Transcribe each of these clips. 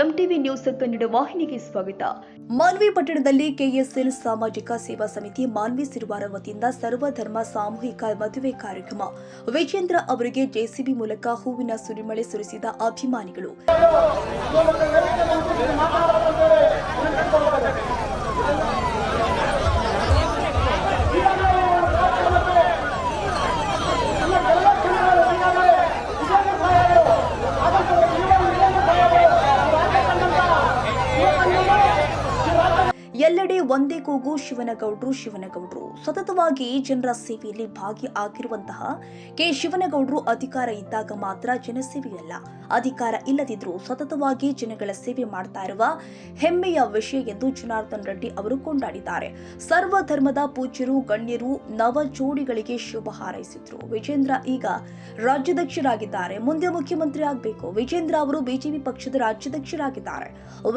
MTV news Kannada ವಾಹಿನಿಗೆ ಸ್ವಾಗತ. ಮಾನ್ವಿ ಪಟ್ಟಣದಲ್ಲಿ ಕೆಎಸ್ಎಲ್ ಸಾಮಾಜಿಕ ಸೇವಾ ಸಮಿತಿ ಮಾನ್ವಿ ಸಿರುವಾರ ವತಿಯಿಂದ ಸರ್ವಧರ್ಮ ಸಾಮೂಹಿಕ ಮದುವೆ ಕಾರ್ಯಕ್ರಮ. ವಿಜೇಂದ್ರ ಅವರಿಗೆ ಜೆಸಿಬಿ ಮೂಲಕ ಹೂವಿನ ಸುರಿಮಳೆ ಸುರಿಸಿದ ಅಭಿಮಾನಿಗಳು. ಎಲ್ಲೆಡೆ ಒಂದೇ ಕೂಗು ಶಿವನಗೌಡ್ರು. ಸತತವಾಗಿ ಜನರ ಸೇವೆಯಲ್ಲಿ ಭಾಗಿಯಾಗಿರುವಂತಹ ಕೆ ಶಿವನಗೌಡ್ರು ಅಧಿಕಾರ ಇದ್ದಾಗ ಮಾತ್ರ ಜನಸೇವೆಯಲ್ಲ, ಅಧಿಕಾರ ಇಲ್ಲದಿದ್ರೂ ಸತತವಾಗಿ ಜನಗಳ ಸೇವೆ ಮಾಡ್ತಾ ಇರುವ ಹೆಮ್ಮೆಯ ವಿಷಯ ಎಂದು ಜನಾರ್ದನ್ ರೆಡ್ಡಿ ಅವರು ಕೊಂಡಾಡಿದ್ದಾರೆ. ಸರ್ವಧರ್ಮದ ಪೂಜ್ಯರು ಗಣ್ಯರು ನವ ಜೋಡಿಗಳಿಗೆ ಶುಭ ಹಾರೈಸಿದ್ರು. ವಿಜೇಂದ್ರ ಈಗ ರಾಜ್ಯಾಧ್ಯಕ್ಷರಾಗಿದ್ದಾರೆ, ಮುಂದೆ ಮುಖ್ಯಮಂತ್ರಿ ಆಗಬೇಕು. ವಿಜೇಂದ್ರ ಅವರು ಬಿಜೆಪಿ ಪಕ್ಷದ ರಾಜ್ಯಾಧ್ಯಕ್ಷರಾಗಿದ್ದಾರೆ.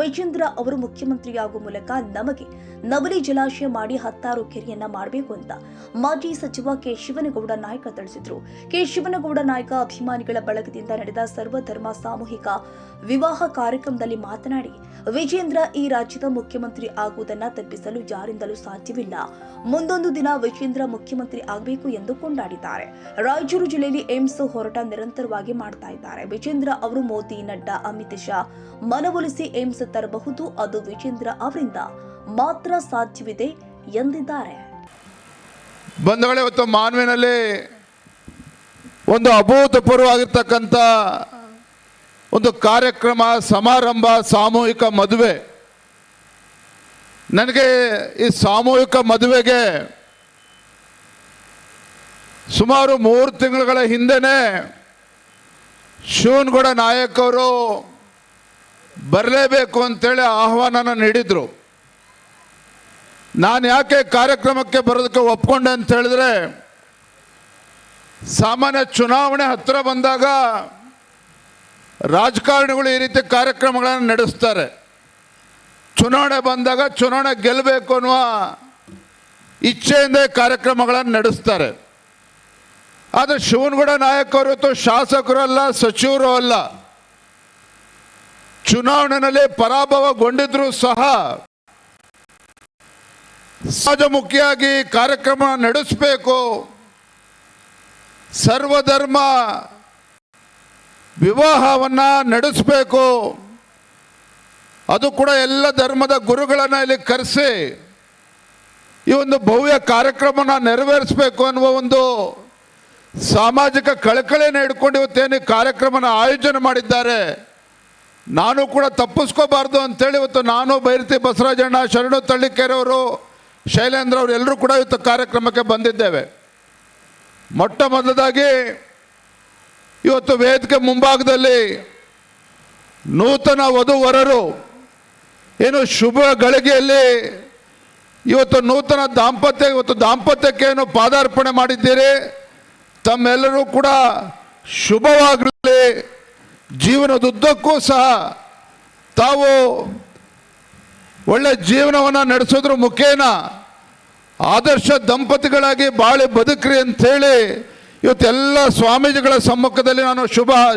ವಿಜೇಂದ್ರ ಅವರು ಮುಖ್ಯಮಂತ್ರಿಯಾಗುವ ಮೂಲಕ ನಮಗೆ ನವಲಿ ಜಲಾಶಯ ಮಾಡಿ 10 ಕೆರೆಯನ್ನ ಮಾಡಬೇಕು ಅಂತ ಮಾಜಿ ಸಚಿವ ಕೆ ಶಿವನಗೌಡ ನಾಯ್ಕ ತಿಳಿಸಿದ್ರು. ಕೆ ಶಿವನಗೌಡ ನಾಯ್ಕ ಅಭಿಮಾನಿಗಳ ಬಳಗದಿಂದ ನಡೆದ ಸರ್ವಧರ್ಮ ಸಾಮೂಹಿಕ ವಿವಾಹ ಕಾರ್ಯಕ್ರಮದಲ್ಲಿ ಮಾತನಾಡಿ, ವಿಜೇಂದ್ರ ಈ ರಾಜ್ಯದ ಮುಖ್ಯಮಂತ್ರಿ ಆಗುವುದನ್ನ ತಪ್ಪಿಸಲು ಯಾರಿಂದಲೂ ಸಾಧ್ಯವಿಲ್ಲ. ಮುಂದೊಂದು ದಿನ ವಿಜೇಂದ್ರ ಮುಖ್ಯಮಂತ್ರಿ ಆಗಬೇಕು ಎಂದು ಕೊಂಡಾಡಿದ್ದಾರೆ. ರಾಯಚೂರು ಜಿಲ್ಲೆಯಲ್ಲಿ ಏಮ್ಸ್ ಹೋರಾಟ ನಿರಂತರವಾಗಿ ಮಾಡ್ತಾ ಇದ್ದಾರೆ. ವಿಜೇಂದ್ರ ಅವರು ಮೋದಿ, ನಡ್ಡಾ, ಅಮಿತ್ ಶಾ ಮನವೊಲಿಸಿ ಏಮ್ಸ್ ತರಬಹುದು, ಅದು ವಿಜೇಂದ್ರ ಅವರಿಂದ ಮಾತ್ರ ಸಾಧ್ಯವಿದೆ ಎಂದಿದ್ದಾರೆ. ಬಂಧುಗಳೇ, ಇವತ್ತು ಮಾನ್ವಿನಲ್ಲಿ ಒಂದು ಅಭೂತಪೂರ್ವವಾಗಿರ್ತಕ್ಕಂಥ ಒಂದು ಕಾರ್ಯಕ್ರಮ, ಸಮಾರಂಭ, ಸಾಮೂಹಿಕ ಮದುವೆ. ನನಗೆ ಈ ಸಾಮೂಹಿಕ ಮದುವೆಗೆ ಸುಮಾರು 3 ತಿಂಗಳ ಹಿಂದೆನೇ ಶಿವನಗೌಡ ನಾಯಕ್ ಅವರು ಬರಲೇಬೇಕು ಅಂತೇಳಿ ಆಹ್ವಾನನ ನೀಡಿದರು. ನಾನು ಯಾಕೆ ಕಾರ್ಯಕ್ರಮಕ್ಕೆ ಬರೋದಕ್ಕೆ ಒಪ್ಕೊಂಡೆ ಅಂತ ಹೇಳಿದ್ರೆ, ಸಾಮಾನ್ಯ ಚುನಾವಣೆ ಹತ್ತಿರ ಬಂದಾಗ ರಾಜಕಾರಣಿಗಳು ಈ ರೀತಿ ಕಾರ್ಯಕ್ರಮಗಳನ್ನು ನಡೆಸ್ತಾರೆ. ಚುನಾವಣೆ ಬಂದಾಗ ಚುನಾವಣೆ ಗೆಲ್ಲಬೇಕು ಅನ್ನುವ ಇಚ್ಛೆಯಿಂದ ಕಾರ್ಯಕ್ರಮಗಳನ್ನು ನಡೆಸ್ತಾರೆ. ಆದರೆ ಶಿವನಗೌಡ ನಾಯಕ್ ಅವರು ಇವತ್ತು ಶಾಸಕರು ಅಲ್ಲ, ಸಚಿವರು ಅಲ್ಲ, ಚುನಾವಣೆಯಲ್ಲಿ ಪರಾಭವಗೊಂಡಿದ್ರು ಸಹ ಸಮಾಜಮುಖಿಯಾಗಿ ಕಾರ್ಯಕ್ರಮ ನಡೆಸಬೇಕು, ಸರ್ವಧರ್ಮ ವಿವಾಹವನ್ನು ನಡೆಸಬೇಕು, ಅದು ಕೂಡ ಎಲ್ಲ ಧರ್ಮದ ಗುರುಗಳನ್ನು ಇಲ್ಲಿ ಕರೆಸಿ ಈ ಒಂದು ಭವ್ಯ ಕಾರ್ಯಕ್ರಮನ ನೆರವೇರಿಸಬೇಕು ಅನ್ನುವ ಒಂದು ಸಾಮಾಜಿಕ ಕಳಕಳಿಯನ್ನು ಇಟ್ಕೊಂಡು ಇವತ್ತೇನು ಕಾರ್ಯಕ್ರಮನ ಆಯೋಜನೆ ಮಾಡಿದ್ದಾರೆ. ನಾನು ಕೂಡ ತಪ್ಪಿಸ್ಕೋಬಾರ್ದು ಅಂತೇಳಿ ಇವತ್ತು ನಾನು, ಬೈರತಿ ಬಸವರಾಜಣ್ಣ, ಶರಣು ತಳ್ಳಿಕೆರೆಯವರು, ಶೈಲೇಂದ್ರ ಅವರು ಎಲ್ಲರೂ ಕೂಡ ಇವತ್ತು ಕಾರ್ಯಕ್ರಮಕ್ಕೆ ಬಂದಿದ್ದೇವೆ. ಮೊಟ್ಟ ಮೊದಲದಾಗಿ ಇವತ್ತು ವೇದಿಕೆ ಮುಂಭಾಗದಲ್ಲಿ ನೂತನ ವಧುವರರು ಏನು ಶುಭ ಗಳಿಗೆಯಲ್ಲಿ ಇವತ್ತು ನೂತನ ದಾಂಪತ್ಯಕ್ಕೆ ಏನು ಪಾದಾರ್ಪಣೆ ಮಾಡಿದ್ದೀರಿ, ತಮ್ಮೆಲ್ಲರೂ ಕೂಡ ಶುಭವಾಗಲಿ. ಜೀವನದುದ್ದಕ್ಕೂ ಸಹ ತಾವು ಒಳ್ಳೆ ಜೀವನವನ್ನು ನಡೆಸೋದ್ರ ಮುಖೇನ ಆದರ್ಶ ದಂಪತಿಗಳಾಗಿ ಬಾಳಿ ಬದುಕ್ರಿ ಅಂಥೇಳಿ ಇವತ್ತೆಲ್ಲ ಸ್ವಾಮೀಜಿಗಳ ಸಮ್ಮುಖದಲ್ಲಿ ನಾನು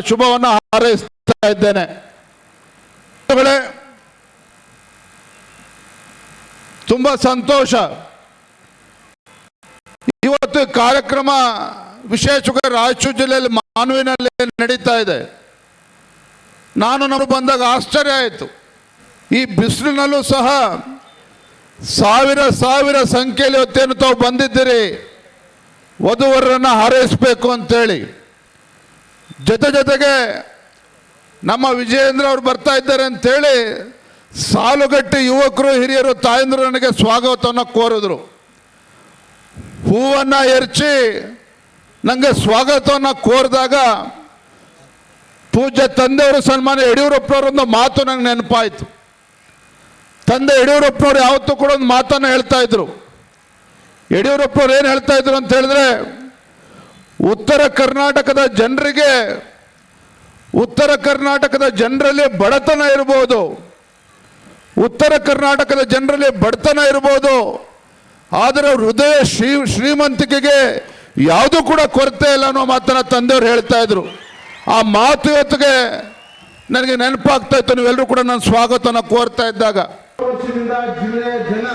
ಶುಭವನ್ನು ಹಾರೈಸ್ತಾ ಇದ್ದೇನೆ. ತುಂಬ ಸಂತೋಷ. ಇವತ್ತು ಕಾರ್ಯಕ್ರಮ ವಿಶೇಷವಾಗಿ ರಾಯಚೂರು ಜಿಲ್ಲೆಯಲ್ಲಿ ಮಾನ್ವಿನಲ್ಲಿ ನಡೀತಾ ಇದೆ. ನಾವು ಬಂದಾಗ ಆಶ್ಚರ್ಯ ಆಯಿತು. ಈ ಬಿಸಿಲಿನಲ್ಲೂ ಸಹ ಸಾವಿರ ಸಂಖ್ಯೆಯಲ್ಲಿ ಇವತ್ತೇನು ತಾವು ಬಂದಿದ್ದೀರಿ ವಧುವರರನ್ನು ಹಾರೈಸಬೇಕು ಅಂತೇಳಿ. ಜೊತೆಗೆ ನಮ್ಮ ವಿಜಯೇಂದ್ರ ಅವರು ಬರ್ತಾ ಇದ್ದಾರೆ ಅಂಥೇಳಿ ಸಾಲುಗಟ್ಟಿ ಯುವಕರು, ಹಿರಿಯರು, ತಾಯಂದರು ನನಗೆ ಸ್ವಾಗತವನ್ನು ಕೋರಿದ್ರು. ಹೂವನ್ನು ಎರಚಿ ನನಗೆ ಸ್ವಾಗತವನ್ನು ಕೋರಿದಾಗ ಪೂಜ್ಯ ತಂದೆಯವರು ಸನ್ಮಾನ್ಯ ಯಡಿಯೂರಪ್ಪನವರೊಂದು ಮಾತು ನನಗೆ ನೆನಪಾಯಿತು. ತಂದೆ ಯಡಿಯೂರಪ್ಪನವರು ಯಾವತ್ತೂ ಕೂಡ ಒಂದು ಮಾತನ್ನು ಹೇಳ್ತಾ ಇದ್ರು. ಯಡಿಯೂರಪ್ಪನವ್ರು ಏನು ಹೇಳ್ತಾ ಇದ್ರು ಅಂತ ಹೇಳಿದ್ರೆ, ಉತ್ತರ ಕರ್ನಾಟಕದ ಜನರಲ್ಲಿ ಬಡತನ ಇರ್ಬೋದು, ಉತ್ತರ ಕರ್ನಾಟಕದ ಜನರಲ್ಲಿ ಬಡತನ ಇರ್ಬೋದು, ಆದರೆ ಹೃದಯ ಶ್ರೀಮಂತಿಕೆಗೆ ಯಾವುದೂ ಕೂಡ ಕೊರತೆ ಇಲ್ಲ ಅನ್ನೋ ಮಾತನ್ನು ತಂದೆಯವರು ಹೇಳ್ತಾ ಇದ್ರು. ಆ ಮಾತು ಇವತ್ತಿಗೆ ನನಗೆ ನೆನಪಾಗ್ತಾ ಇತ್ತು, ನೀವೆಲ್ಲರೂ ಕೂಡ ನಾನು ಸ್ವಾಗತನ ಕೋರ್ತಾ ಇದ್ದಾಗ. ವರ್ಷದಿಂದ ಜಿಲ್ಲೆಯ ಜನ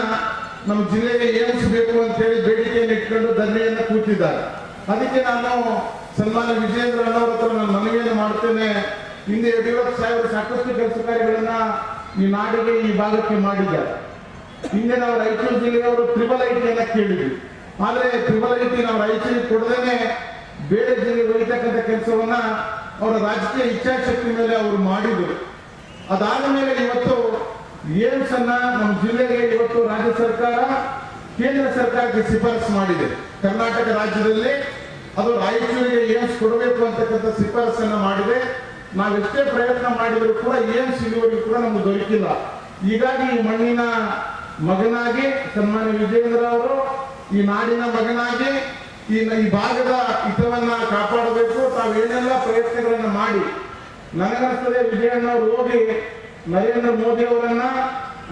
ನಮ್ಮ ಜಿಲ್ಲೆಗೆ ಏಮ್ಸ್ ಬೇಕು ಅಂತೇಳಿ ಬೇಡಿಕೆಯನ್ನು ಇಟ್ಕೊಂಡು ಧರಣಿಯನ್ನು ಕೂತಿದ್ದಾರೆ. ಅದಕ್ಕೆ ನಾನು ಸನ್ಮಾನ್ಯ ವಿಜಯೇಂದ್ರ ಅಣ್ಣವ್ರ ಹತ್ರ ನಾನು ಮನವಿಯನ್ನು ಮಾಡ್ತೇನೆ. ಹಿಂದೆ ಯಡಿಯೂರಪ್ಪ ಸಾಹೇಬರು ಸಾಕಷ್ಟು ಕೆಲಸ ಕಾರ್ಯಗಳನ್ನ ಈ ನಾಡಿಗೆ, ಈ ಭಾಗಕ್ಕೆ ಮಾಡಿದ್ದಾರೆ. ಹಿಂದೆ ನಾವು ರಾಯಚೂರು ಜಿಲ್ಲೆಯವರು ಟ್ರಿಬಲ್ ಐಟಿಯನ್ನು ಕೇಳಿದ್ವಿ. ಆದರೆ ಟ್ರಿಬಲ್ ಐಟಿ ನಾವು ರಾಯಚೂರಿಗೆ ಕೊಡದೇನೆ ಬೇರೆ ಜಿಲ್ಲೆಗೆ ಒಯ್ತಕ್ಕಂಥ ಕೆಲಸವನ್ನ ಅವರ ರಾಜಕೀಯ ಇಚ್ಛಾಶಕ್ತಿ ಮೇಲೆ ಅವರು ಮಾಡಿದರು. ಅದಾದ ಮೇಲೆ ಇವತ್ತು ಏಮ್ಸ್ ಅನ್ನ ನಮ್ಮ ಜಿಲ್ಲೆಗೆ ಇವತ್ತು ರಾಜ್ಯ ಸರ್ಕಾರ ಕೇಂದ್ರ ಸರ್ಕಾರಕ್ಕೆ ಶಿಫಾರಸು ಮಾಡಿದೆ. ಕರ್ನಾಟಕ ರಾಜ್ಯದಲ್ಲಿ ಅದು ರಾಯಚೂರಿಗೆ ಏಮ್ಸ್ ಕೊಡಬೇಕು ಅಂತಕ್ಕಂಥ ಶಿಫಾರಸನ್ನ ಮಾಡಿದೆ. ನಾವೆಷ್ಟೇ ಪ್ರಯತ್ನ ಮಾಡಿದರೂ ಕೂಡ ಏಮ್ಸ್ ಇದುವರೆಗೂ ಕೂಡ ನಮ್ಗೆ ದೊರಕಿಲ್ಲ. ಹೀಗಾಗಿ ಈ ಮಣ್ಣಿನ ಮಗನಾಗಿ ಸನ್ಮಾನ್ಯ ವಿಜಯೇಂದ್ರ ಅವರು, ಈ ನಾಡಿನ ಮಗನಾಗಿ ಈ ಭಾಗದ ಹಿತವನ್ನ ಕಾಪಾಡಬೇಕು. ತಾವೇನೆಲ್ಲ ಪ್ರಯತ್ನಗಳನ್ನ ಮಾಡಿ, ನನಗನ್ನಿಸ್ತದೆ ವಿಜಯಣ್ಣ ಅವರು ಹೋಗಿ ನರೇಂದ್ರ ಮೋದಿ ಅವರನ್ನ,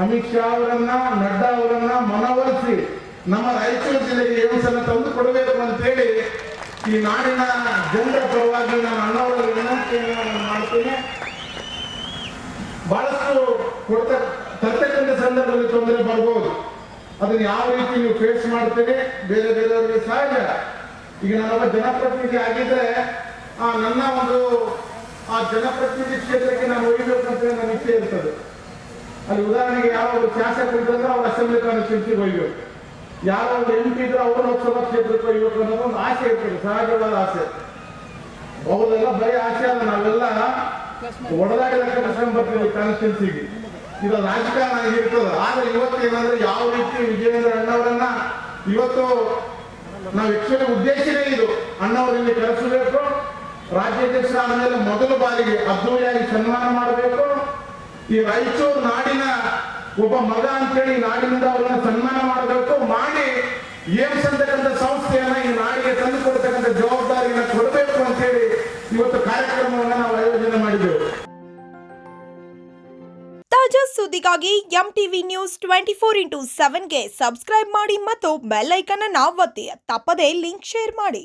ಅಮಿತ್ ಶಾ ಅವರನ್ನ, ನಡ್ಡಾ ಅವರನ್ನ ಮನವೊಲಿಸಿ ನಮ್ಮ ರಾಯಚೂರು ಜಿಲ್ಲೆಗೆ ಏಮ್ಸ್ ಅನ್ನು ತಂದು ಕೊಡಬೇಕು ಅಂತೇಳಿ ಈ ನಾಡಿನ ಜನರ ಪರವಾಗಿ ನಾನು ಅಣ್ಣವರ ವಿನಂತಿಯನ್ನು ನಾನು ಮಾಡ್ತೇನೆ. ಬಹಳಷ್ಟು ತರ್ತಕ್ಕಂಥ ಸಂದರ್ಭದಲ್ಲಿ ತೊಂದರೆ ಬರ್ಬೋದು. ಅದನ್ನ ಯಾವ ರೀತಿ ನೀವು ಫೇಸ್ ಮಾಡ್ತೀರಿ ಬೇರೆ ಬೇರೆಯವರಿಗೆ ಸಹಜ. ಈಗ ನಾನೊಬ್ಬ ಜನಪ್ರತಿನಿಧಿ ಆಗಿದ್ರೆ ನನ್ನ ಒಂದು ಆ ಜನಪ್ರತಿನಿಧಿ ಕ್ಷೇತ್ರಕ್ಕೆ ನಾನು ಒಯ್ಯಬೇಕು ಅಂತ ನನ್ನ ಇಚ್ಛೆ ಇರ್ತದೆ. ಅಲ್ಲಿ ಉದಾಹರಣೆಗೆ ಯಾವ ಒಂದು ಶಾಸಕರು ಇದ್ದಂದ್ರೆ ಅವ್ರ ಅಸೆಂಬ್ಲಿ ಕಾನ್ಸ್ಟಿಟ್ಯೂನ್ಸಿಗೆ ಒಯ್ಯಬೇಕು, ಯಾವ ಒಂದು MP ಇದ್ರೆ ಅವರು ಲೋಕಸಭಾ ಕ್ಷೇತ್ರಕ್ಕೆ ಒಯ್ಯಬೇಕು ಅನ್ನೋದು ಒಂದು ಆಸೆ ಇರ್ತದೆ, ಸಹಜವಾದ ಆಸೆ. ಹೌದೆಲ್ಲ ಬರೀ ಆಸೆ ಅಲ್ಲ, ನಾವೆಲ್ಲ ಒಡೆದಾಡಿ ಲೆಕ್ಕ ಬರ್ತೀವಿ ಕಾನ್ಸ್ಟಿಟ್ಯೂನ್ಸಿಗೆ. ಇದು ರಾಜಕಾರಣ ಆಗಿರ್ತದೆ. ಆದ್ರೆ ಇವತ್ತು ಏನಂದ್ರೆ ಯಾವ ರೀತಿ ವಿಜಯೇಂದ್ರ ಅಣ್ಣವರನ್ನ ಇವತ್ತು ನಾವು ಆಕ್ಚುಲಿ ಉದ್ದೇಶನೇ ಇದು, ಅಣ್ಣವರಲ್ಲಿ ಕರೆಸಬೇಕು. ರಾಜ್ಯಾಧ್ಯಕ್ಷರಾದ ಮೇಲೆ ಮೊದಲ ಬಾರಿಗೆ ಅದ್ದೂರಿಯಾಗಿ ಸನ್ಮಾನ ಮಾಡಬೇಕು. ಈ ರಾಯಚೂರು ನಾಡಿನ ಒಬ್ಬ ಮಗ ಅಂತೇಳಿ ನಾಡಿನಿಂದ ಅವರನ್ನ ಸನ್ಮಾನ ಮಾಡಬೇಕು. ಮಾಡಿ ಏಮ್ಸ್ ಅಂತಕ್ಕಂಥ ಸಂಸ್ಥೆಯನ್ನ ಈ ನಾಡಿಗೆ ತಂದು ಕೊಡ್ತಕ್ಕಂಥ ಜವಾಬ್ದಾರಿಯನ್ನ ಕೊಡಬೇಕು ಅಂತೇಳಿ ಇವತ್ತು ಕಾರ್ಯಕ್ರಮವನ್ನ ನಾವು ಆಯೋಜನೆ ಮಾಡಿದ್ದೇವೆ. ತಾಜಾ ಸುದ್ದಿಗಾಗಿ MTV ನ್ಯೂಸ್ 24/7ಗೆ ಸಬ್ಸ್ಕ್ರೈಬ್ ಮಾಡಿ ಮತ್ತು ಬೆಲ್ ಐಕಾನ್ ಅನ್ನು ಒತ್ತಿ. ತಪ್ಪದೇ ಲಿಂಕ್ ಶೇರ್ ಮಾಡಿ.